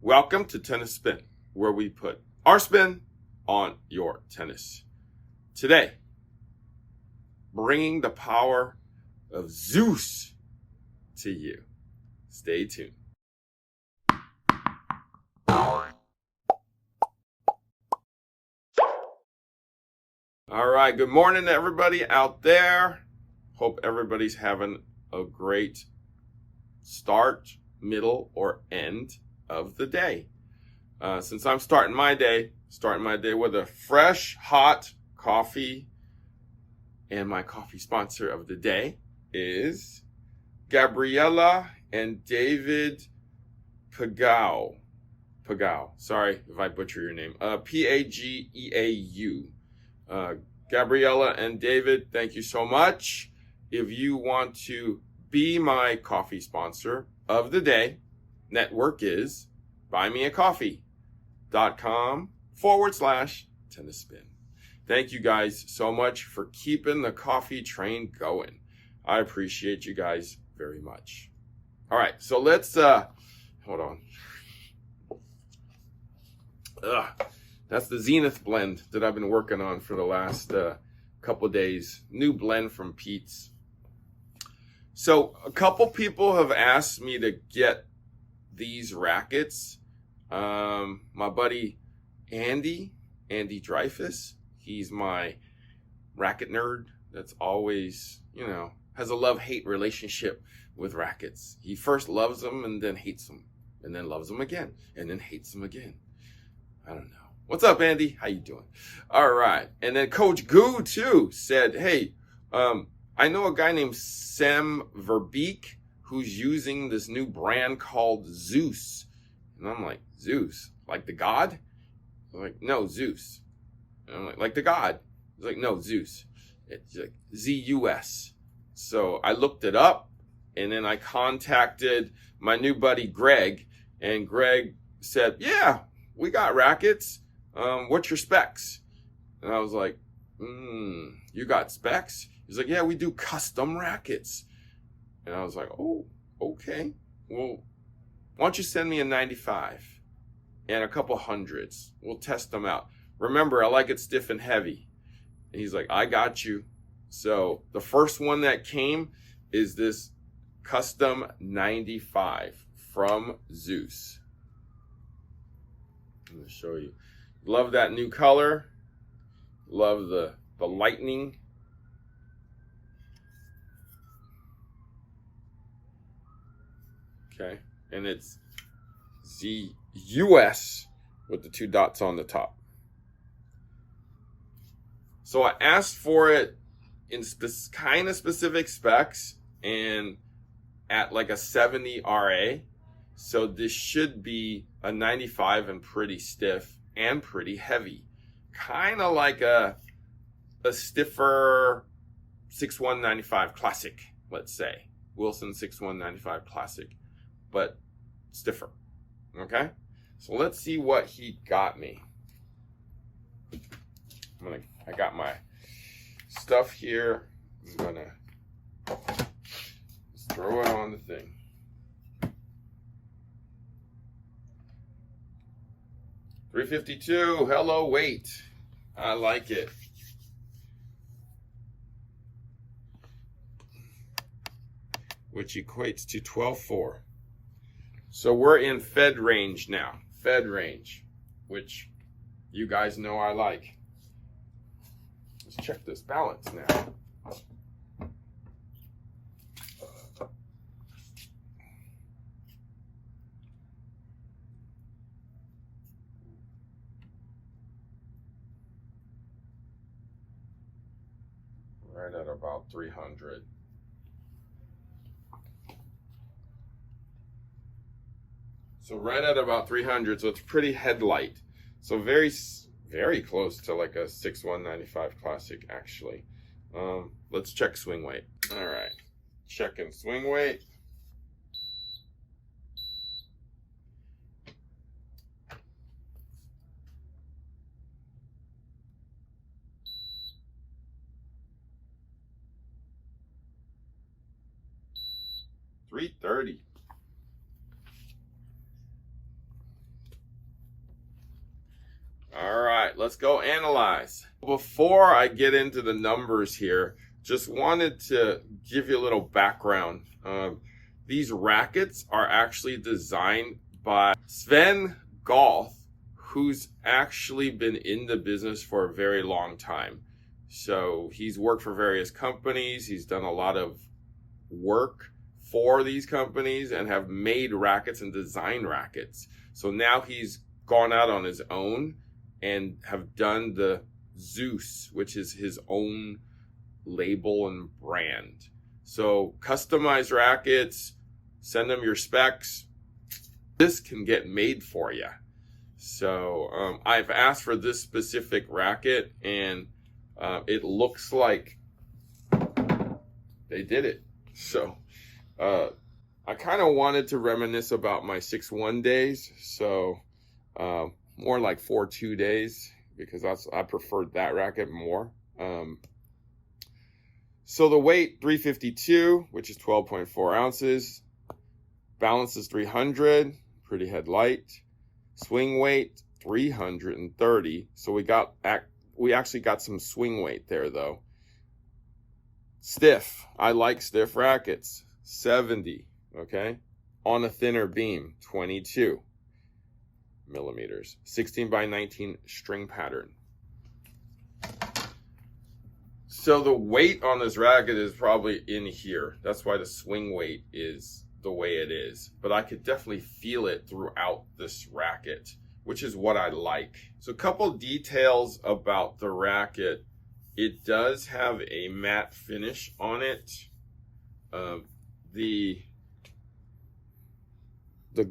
Welcome to Tennis Spin, where we put our spin on your tennis. Today, bringing the power of Zeus to you. Stay tuned. All right, good morning to everybody out there. Hope everybody's having a great start, middle, or end of the day. Since I'm starting my day with a fresh, hot coffee, and my coffee sponsor of the day is Gabriella and David Pagau. Sorry if I butcher your name. Pageau. Gabriella and David, thank you so much. If you want to be my coffee sponsor of the day, network is buymeacoffee.com/tennis spin. Thank you guys so much for keeping the coffee train going. I appreciate you guys very much. All right, so let's, hold on. That's the Zenith blend that I've been working on for the last couple days. New blend from Pete's. So a couple people have asked me to get these rackets. My buddy Andy Dreyfus, he's my racket nerd that's always, has a love-hate relationship with rackets. He first loves them and then hates them, and then loves them again, and then hates them again. I don't know. What's up, Andy? How you doing? All right. And then Coach Goo, too, said, hey, I know a guy named Sam Verbeek who's using this new brand called Zeus. And I'm like, Zeus? Like the god? I'm like, no, Zeus. And I'm like the god? He's like, no, Zeus. It's like Z-U-S. So I looked it up, and then I contacted my new buddy Greg, and Greg said, yeah, we got rackets. What's your specs? And I was like, you got specs? He's like, yeah, we do custom rackets. And I was like, oh, okay. Well, why don't you send me a 95 and a couple hundreds? We'll test them out. Remember, I like it stiff and heavy. And he's like, I got you. So the first one that came is this custom 95 from Zeus. I'm going to show you. Love that new color. Love the lightning. Okay, and it's ZUS with the 2 dots on the top. So I asked for it in kind of specific specs and at like a 70 RA. So this should be a 95 and pretty stiff and pretty heavy. Kind of like a stiffer 6195 Classic, let's say. Wilson 6195 Classic. But stiffer. Okay? So let's see what he got me. I got my stuff here. I'm gonna just throw it on the thing. $352. Hello, weight. I like it. Which equates to 12.4. So we're in Fed range now. Fed range, which you guys know I like. Let's check this balance now. Right at about 300. So right at about 300, so it's pretty headlight. So very, very close to like a 6195 Classic, actually. Let's check swing weight. All right, checking swing weight. $330. let's go analyze. Before I get into the numbers here, just wanted to give you a little background. These rackets are actually designed by Sven Golf, who's actually been in the business for a very long time. So he's worked for various companies. He's done a lot of work for these companies and have made rackets and designed rackets. So now he's gone out on his own and have done the Zeus, which is his own label and brand. So customized rackets, send them your specs. This can get made for you. So I've asked for this specific racket, and it looks like they did it. So I kind of wanted to reminisce about my 6-1 days. So more like 4-2 days, because I preferred that racket more. So the weight, 352, which is 12.4 ounces. Balance is 300, pretty head light. Swing weight, 330. So we actually got some swing weight there though. Stiff, I like stiff rackets, 70, okay? On a thinner beam, 22 millimeters, 16 by 19 string pattern. So the weight on this racket is probably in here. That's why the swing weight is the way it is. But I could definitely feel it throughout this racket, which is what I like. So a couple details about the racket. It does have a matte finish on it. The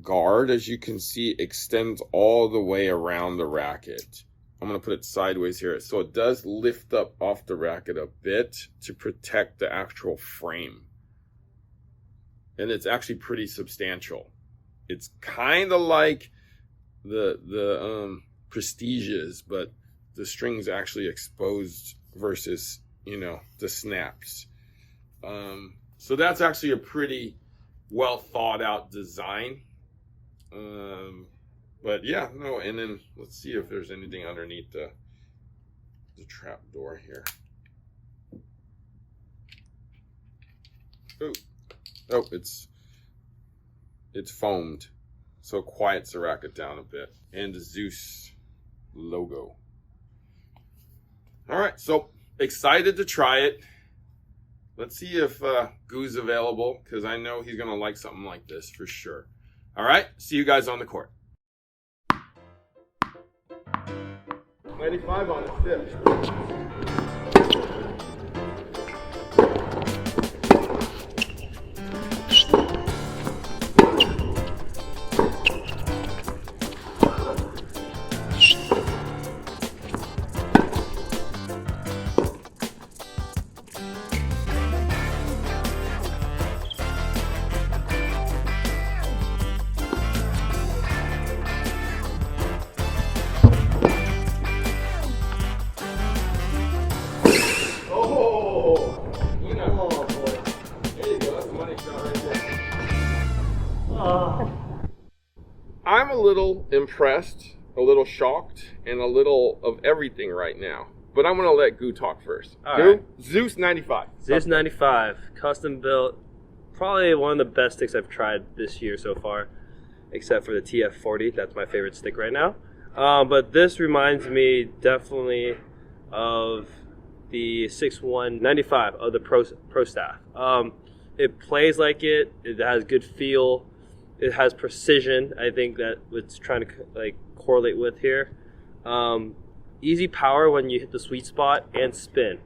guard, as you can see, extends all the way around the racket. I'm going to put it sideways here. So it does lift up off the racket a bit to protect the actual frame. And it's actually pretty substantial. It's kind of like the Prestiges, but the string's actually exposed versus, the snaps. So that's actually a pretty well thought out design. But yeah, no, and then let's see if there's anything underneath the trap door here. Oh, it's foamed, so it quiets the racket down a bit. And the Zeus logo. All right, so excited to try it. Let's see if Goo's available, because I know he's gonna like something like this for sure. All right, see you guys on the court. 95 on the fifth. I'm a little impressed, a little shocked, and a little of everything right now. But I'm going to let Goo talk first. All Goo, right. Zeus 95. Zeus 95, custom built. Probably one of the best sticks I've tried this year so far, except for the TF40. That's my favorite stick right now. But this reminds me definitely of the 6-1 95 of the Pro Staff. It plays like it. It has good feel. It has precision. I think that it's trying to correlate with here. Easy power when you hit the sweet spot, and spin.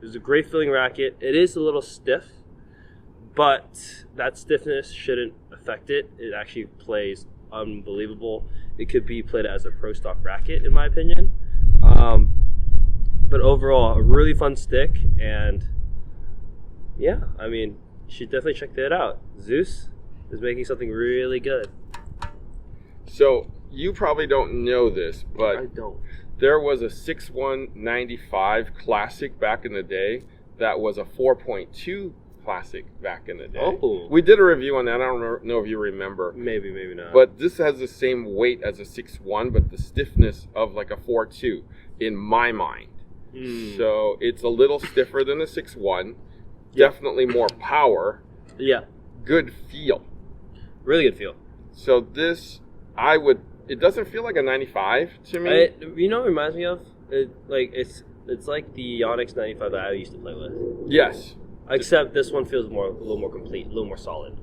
It's a great feeling racket. It is a little stiff, but that stiffness shouldn't affect it. It actually plays unbelievable. It could be played as a pro stock racket, in my opinion. But overall, a really fun stick, and yeah, I mean, you should definitely check that out. Zeus is making something really good. So you probably don't know this, but I don't. There was a 6-1 95 classic back in the day that was a 4.2 Classic back in the day. Oh. We did a review on that. I don't know if you remember. Maybe not. But this has the same weight as a 6'1", but the stiffness of like a 4'2", in my mind. So it's a little stiffer than the 6'1". Yeah. Definitely more power. Yeah. Good feel. Really good feel. So this, it doesn't feel like a 95 to me. You know what it reminds me of? It's like the Onyx 95 that I used to play with. Yes. Except this one feels a little more complete, a little more solid.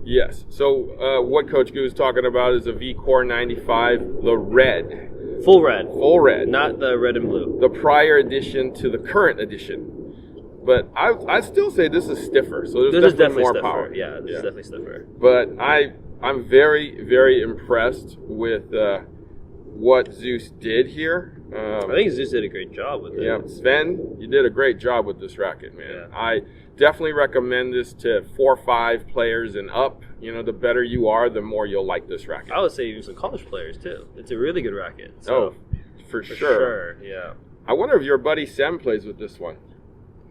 Yes. So what Coach Goo is talking about is a V-Core 95, the red. Full red. Full red. Not the red and blue. The prior edition to the current edition. But I still say this is stiffer. So there's definitely more stiffer. power. Yeah, this is definitely stiffer. But I'm very, very impressed with what Zeus did here. I think Zeus did a great job with it. Yeah, Sven, you did a great job with this racket, man. Yeah. I definitely recommend this to 4 or 5 players and up. You know, the better you are, the more you'll like this racket. I would say even some college players too. It's a really good racket. So, for sure. Yeah. I wonder if your buddy Sem plays with this one.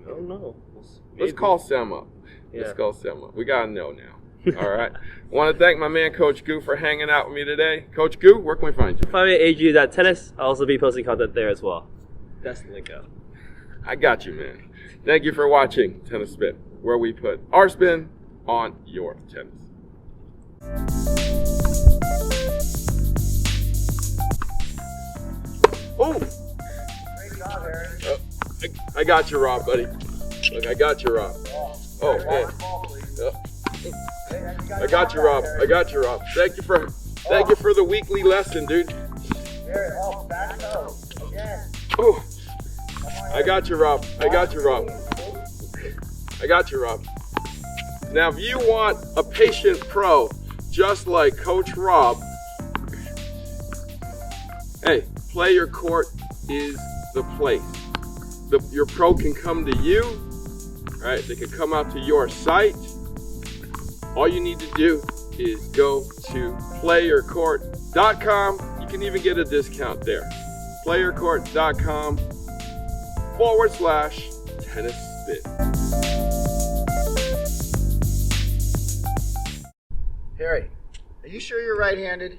I don't know. Let's call Sem up. Yeah. Let's call Sem up. We gotta know now. All right. I want to thank my man Coach Goo for hanging out with me today. Coach Goo, where can we find you? Find me at AGU.tennis. I'll also be posting content there as well. That's the link out. I got you, man. Thank you for watching Tennis Spin, where we put our spin on your tennis. Oh! Great job, Aaron. I got you, Rob, buddy. Look, I got you, Rob. Oh, hey. I got you, Rob. I got you, Rob. Thank you for the weekly lesson, dude. Aaron, back toe. Again. Oh, I got you, Rob. I got you, Rob. I got you, Rob. Now, if you want a patient pro just like Coach Rob, hey, Play Your Court is the place. Your pro can come to you, right? They can come out to your site. All you need to do is go to playyourcourt.com. You can even get a discount there. playyourcourt.com/tennis spin. Harry, are you sure you're right-handed?